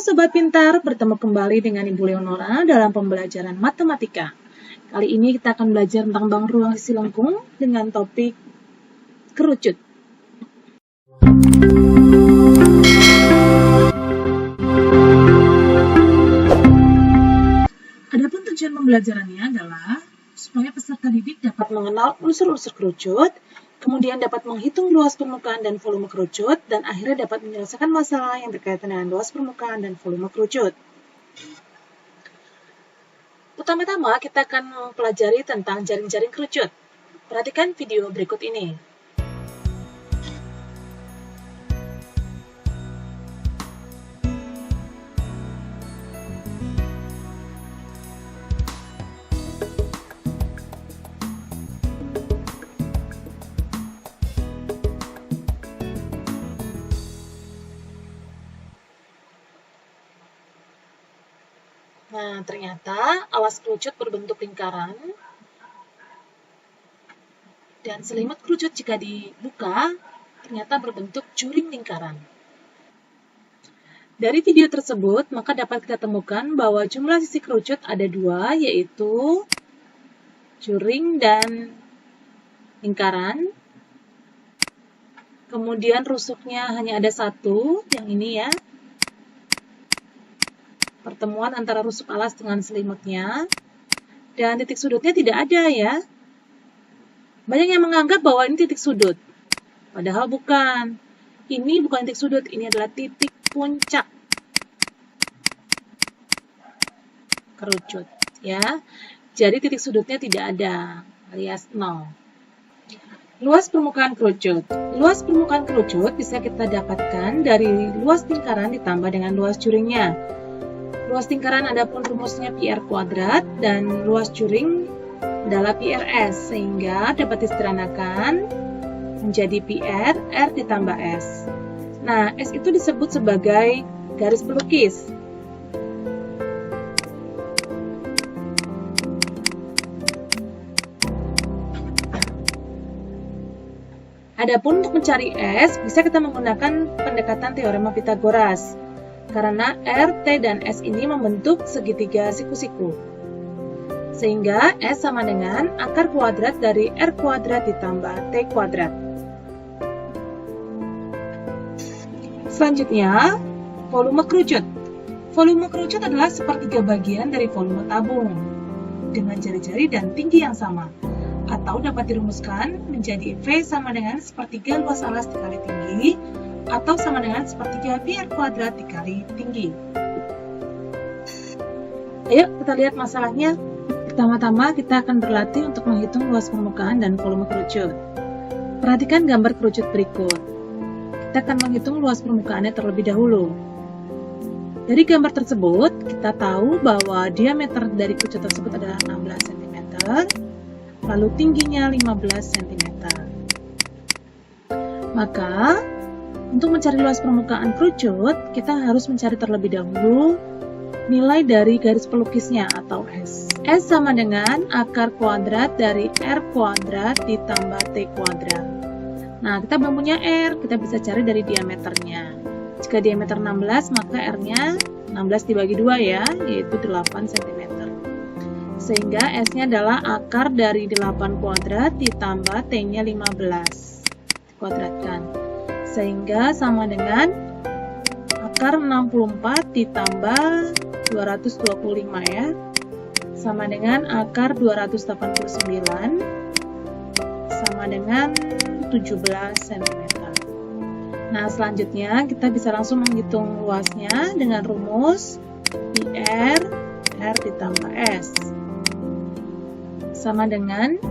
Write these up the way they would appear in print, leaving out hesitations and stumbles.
Sobat Pintar, bertemu kembali dengan Ibu Leonora dalam pembelajaran matematika. Kali ini kita akan belajar tentang bank ruang sisi lengkung dengan topik kerucut. Adapun tujuan pembelajarannya adalah supaya peserta didik dapat mengenal unsur-unsur kerucut, kemudian dapat menghitung luas permukaan dan volume kerucut, dan akhirnya dapat menyelesaikan masalah yang berkaitan dengan luas permukaan dan volume kerucut. Pertama-tama, kita akan mempelajari tentang jaring-jaring kerucut. Perhatikan video berikut ini. Nah, ternyata alas kerucut berbentuk lingkaran dan selimut kerucut jika dibuka ternyata berbentuk juring lingkaran. Dari video tersebut, maka dapat kita temukan bahwa jumlah sisi kerucut ada dua, yaitu juring dan lingkaran. Kemudian rusuknya hanya ada satu, yang ini ya. Pertemuan antara rusuk alas dengan selimutnya, dan titik sudutnya tidak ada ya. Banyak yang menganggap bahwa ini titik sudut, padahal bukan. Ini bukan titik sudut, ini adalah titik puncak kerucut ya. Jadi titik sudutnya tidak ada, alias 0. Luas permukaan kerucut. Luas permukaan kerucut bisa kita dapatkan dari luas lingkaran ditambah dengan luas juringnya. Luas lingkaran adapun rumusnya PR kuadrat dan luas juring adalah PRS, sehingga dapat disederhanakan menjadi PR R ditambah S. Nah, S itu disebut sebagai garis pelukis. Adapun untuk mencari S, bisa kita menggunakan pendekatan teorema Pythagoras. Karena R, T, dan S ini membentuk segitiga siku-siku. Sehingga S sama dengan akar kuadrat dari R kuadrat ditambah T kuadrat. Selanjutnya, volume kerucut. Volume kerucut adalah sepertiga bagian dari volume tabung dengan jari-jari dan tinggi yang sama. Atau dapat dirumuskan menjadi V sama dengan sepertiga luas alas dikali tinggi, atau sama dengan sepertiga PR kuadrat dikali tinggi. Ayo kita lihat masalahnya. Pertama-tama kita akan berlatih untuk menghitung luas permukaan dan volume kerucut. Perhatikan gambar kerucut berikut. Kita akan menghitung luas permukaannya terlebih dahulu. Dari gambar tersebut, kita tahu bahwa diameter dari kerucut tersebut adalah 16 cm, lalu tingginya 15 cm. Maka, untuk mencari luas permukaan kerucut, kita harus mencari terlebih dahulu nilai dari garis pelukisnya atau S. S sama dengan akar kuadrat dari R kuadrat ditambah T kuadrat. Nah, kita belum punya R, kita bisa cari dari diameternya. Jika diameter 16, maka R-nya 16 dibagi 2 ya, yaitu 8 cm. Sehingga S-nya adalah akar dari 8 kuadrat ditambah T-nya 15. Dikuadratkan. Sehingga sama dengan akar 64 ditambah 225 ya, sama dengan akar 289 sama dengan 17 cm. Nah, selanjutnya kita bisa langsung menghitung luasnya dengan rumus PR R ditambah S sama dengan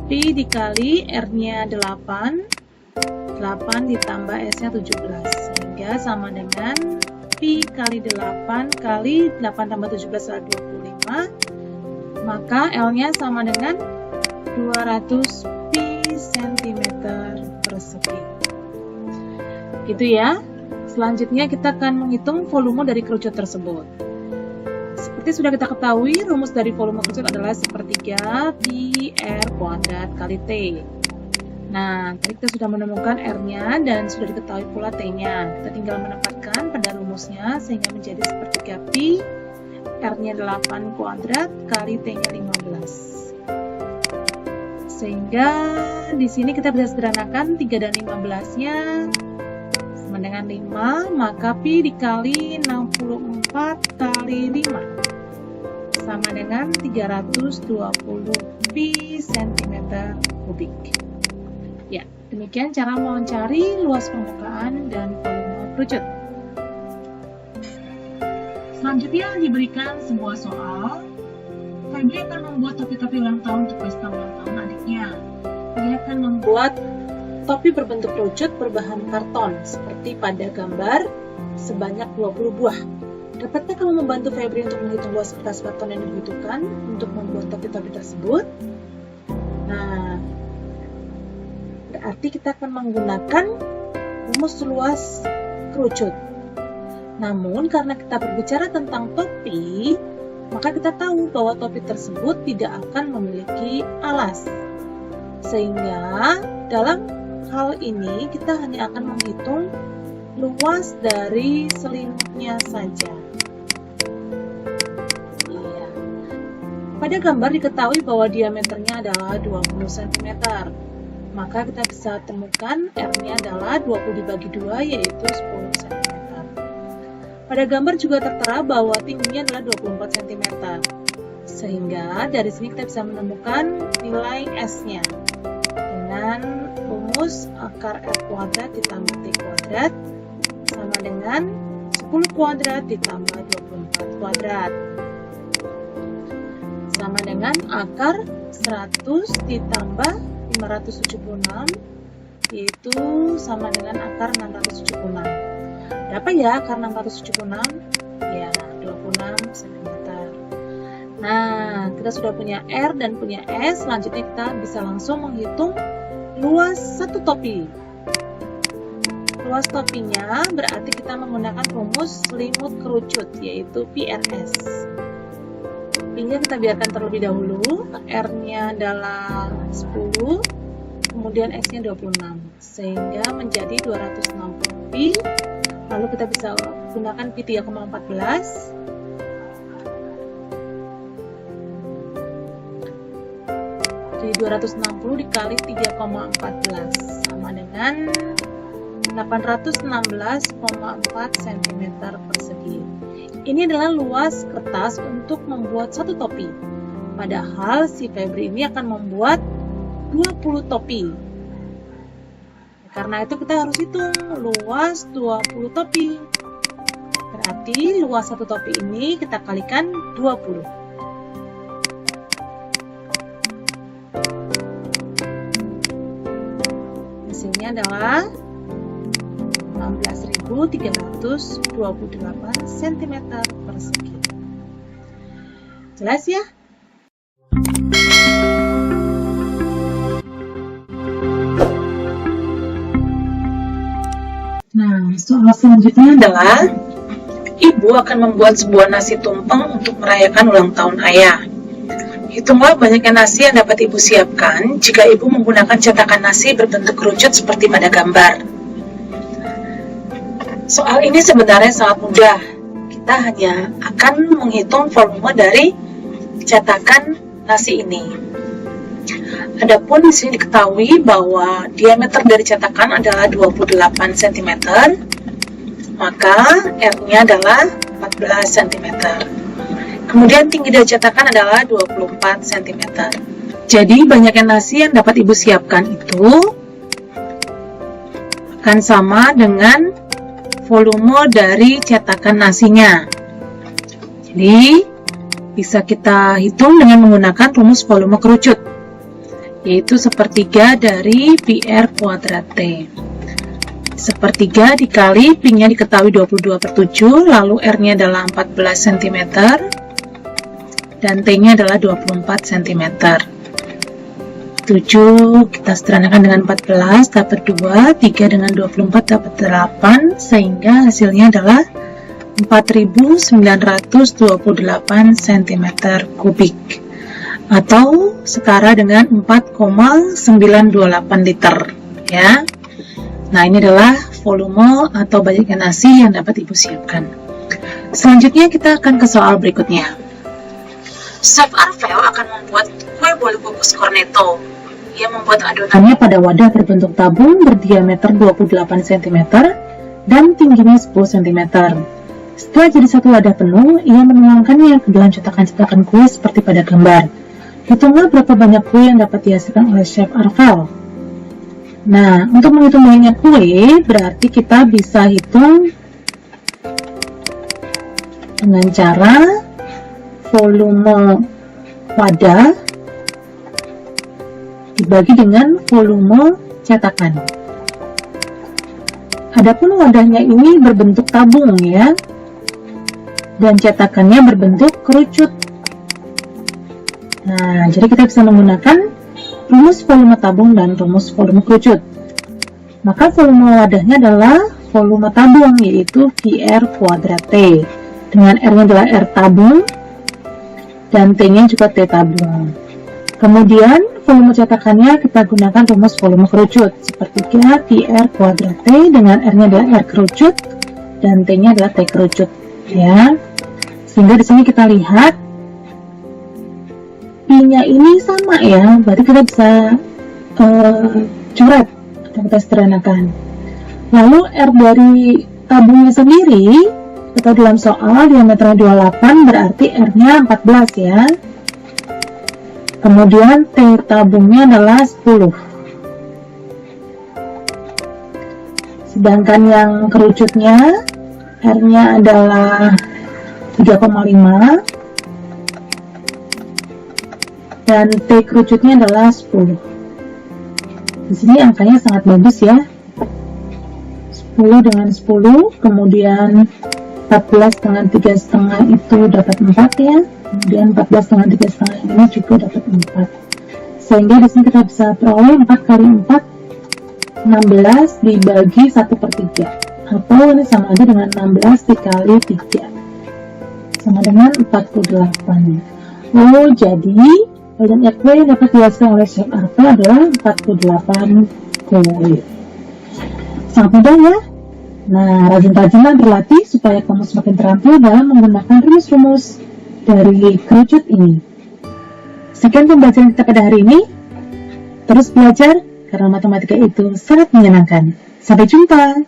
Pi dikali R-nya 8 ditambah S-nya 17, sehingga sama dengan Pi kali 8 kali 8 tambah 17 adalah 25, maka L-nya sama dengan 200 Pi cm persegi. Gitu ya. Selanjutnya kita akan menghitung volume dari kerucut tersebut. Seperti sudah kita ketahui, rumus dari volume kerucut adalah sepertiga Pi R kuadrat kali T. Nah, tadi kita sudah menemukan R-nya dan sudah diketahui pula T-nya. Kita tinggal menempatkan pada rumusnya sehingga menjadi sepertiga pi, R-nya 8 kuadrat kali T-nya 15. Sehingga di sini kita bisa sederhanakan 3 dan 15-nya sama dengan 5, maka pi dikali 64 kali 5 sama dengan 320 pi cm kubik. Ya, demikian cara mencari luas permukaan dan volume kerucut. Selanjutnya diberikan sebuah soal. Febri akan membuat topi-topi ulang tahun untuk pesta ulang tahun adiknya. Dia akan membuat topi berbentuk kerucut berbahan karton seperti pada gambar sebanyak 20 buah. Dapatkah kamu membantu Febri untuk menghitung luas kertas karton yang dibutuhkan untuk membuat topi-topi tersebut? Nah, berarti kita akan menggunakan rumus luas kerucut. Namun, karena kita berbicara tentang topi, maka kita tahu bahwa topi tersebut tidak akan memiliki alas. Sehingga, dalam hal ini kita hanya akan menghitung luas dari selimutnya saja. Iya. Pada gambar diketahui bahwa diameternya adalah 20 cm. Maka kita bisa temukan R-nya adalah 20 dibagi 2 yaitu 10 cm. Pada gambar juga tertera bahwa tingginya adalah 24 cm. Sehingga dari sini kita bisa menemukan nilai S-nya dengan rumus akar R kuadrat ditambah T kuadrat sama dengan 10 kuadrat ditambah 24 kuadrat sama dengan akar 100 ditambah 576 yaitu sama dengan akar 676. Berapa ya akar 676? Ya, 26 cm. Nah, kita sudah punya R dan punya S. Selanjutnya kita bisa langsung menghitung luas satu topi. Luas topinya berarti kita menggunakan rumus selimut kerucut yaitu PRS. P-nya kita biarkan terlebih dahulu, R-nya adalah 10, kemudian S-nya 26, sehingga menjadi 260 pi. Lalu kita bisa gunakan pi 3,14. Jadi 260 dikali 3,14 sama dengan 816,4 cm persegi. Ini adalah luas kertas untuk membuat satu topi. Padahal si Febri ini akan membuat 20 topi. Karena itu kita harus hitung luas 20 topi. Berarti luas satu topi ini kita kalikan 20. Hasilnya adalah 16.328 cm persegi. Jelas ya? Nah, soal selanjutnya adalah Ibu akan membuat sebuah nasi tumpeng untuk merayakan ulang tahun ayah. Hitunglah banyaknya nasi yang dapat Ibu siapkan jika Ibu menggunakan cetakan nasi berbentuk kerucut seperti pada gambar. Soal ini sebenarnya sangat mudah. Kita hanya akan menghitung volume dari cetakan nasi ini. Adapun di sini diketahui bahwa diameter dari cetakan adalah 28 cm, maka R-nya adalah 14 cm. Kemudian tinggi dari cetakan adalah 24 cm. Jadi banyaknya nasi yang dapat Ibu siapkan itu akan sama dengan volume dari cetakan nasinya. Jadi bisa kita hitung dengan menggunakan rumus volume kerucut, yaitu sepertiga dari PR kuadrat T. Sepertiga dikali P-nya diketahui 22/7, lalu R-nya adalah 14 cm, dan T-nya adalah 24 cm. 7 kita sederhanakan dengan 14 dapat 2, 3 dengan 24 dapat 8, sehingga hasilnya adalah 4.928 cm kubik. atau setara dengan 4,928 liter ya. Nah, ini adalah volume atau banyaknya nasi yang dapat Ibu siapkan. Selanjutnya kita akan ke soal berikutnya. Chef Arvel akan membuat kue bolu kukus cornetto. Ia membuat adonannya pada wadah berbentuk tabung berdiameter 28 cm dan tingginya 10 cm. Setelah jadi satu wadah penuh, ia menuangkannya ke dalam cetakan-cetakan kue seperti pada gambar. Hitunglah berapa banyak kue yang dapat dihasilkan oleh Chef Arvel. Nah, untuk menghitung banyaknya kue, berarti kita bisa hitung dengan cara volume wadah dibagi dengan volume cetakan. Adapun wadahnya ini berbentuk tabung ya, dan cetakannya berbentuk kerucut. Nah, jadi kita bisa menggunakan rumus volume tabung dan rumus volume kerucut. Maka volume wadahnya adalah volume tabung, yaitu VR kuadrat T, dengan R-nya adalah R tabung dan T-nya juga T tabung. Kemudian volume cetakannya kita gunakan rumus volume kerucut, sepertiga PR kuadrat T dengan R-nya adalah R kerucut dan T-nya adalah T kerucut ya. Sehingga di sini kita lihat P-nya ini sama ya, berarti kita bisa coret atau kita sederhanakan. Lalu R dari tabungnya sendiri, kita dalam soal diameternya 28 berarti R-nya 14 ya. Kemudian T tabungnya adalah 10. Sedangkan yang kerucutnya R-nya adalah 3,5 dan T kerucutnya adalah 10. Di sini angkanya sangat bagus ya. 10 dengan 10, kemudian 14 dengan 3,5 itu dapat 4 ya. Kemudian 14 dengan 3,5 ini juga dapat 4. Sehingga di sini kita bisa peroleh 4 kali 4, 16 dibagi 1/3. Atau ini sama aja dengan 16 dikali 3. Sama dengan 48. Oh, jadi banyak kue yang dapat dihasilkan oleh Chef Arvel adalah 48 kue. Sangat mudah ya. Nah, rajin-rajinlah berlatih supaya kamu semakin terampil dalam menggunakan rumus-rumus dari kerucut ini. Sekian pembelajaran kita pada hari ini. Terus belajar, karena matematika itu sangat menyenangkan. Sampai jumpa!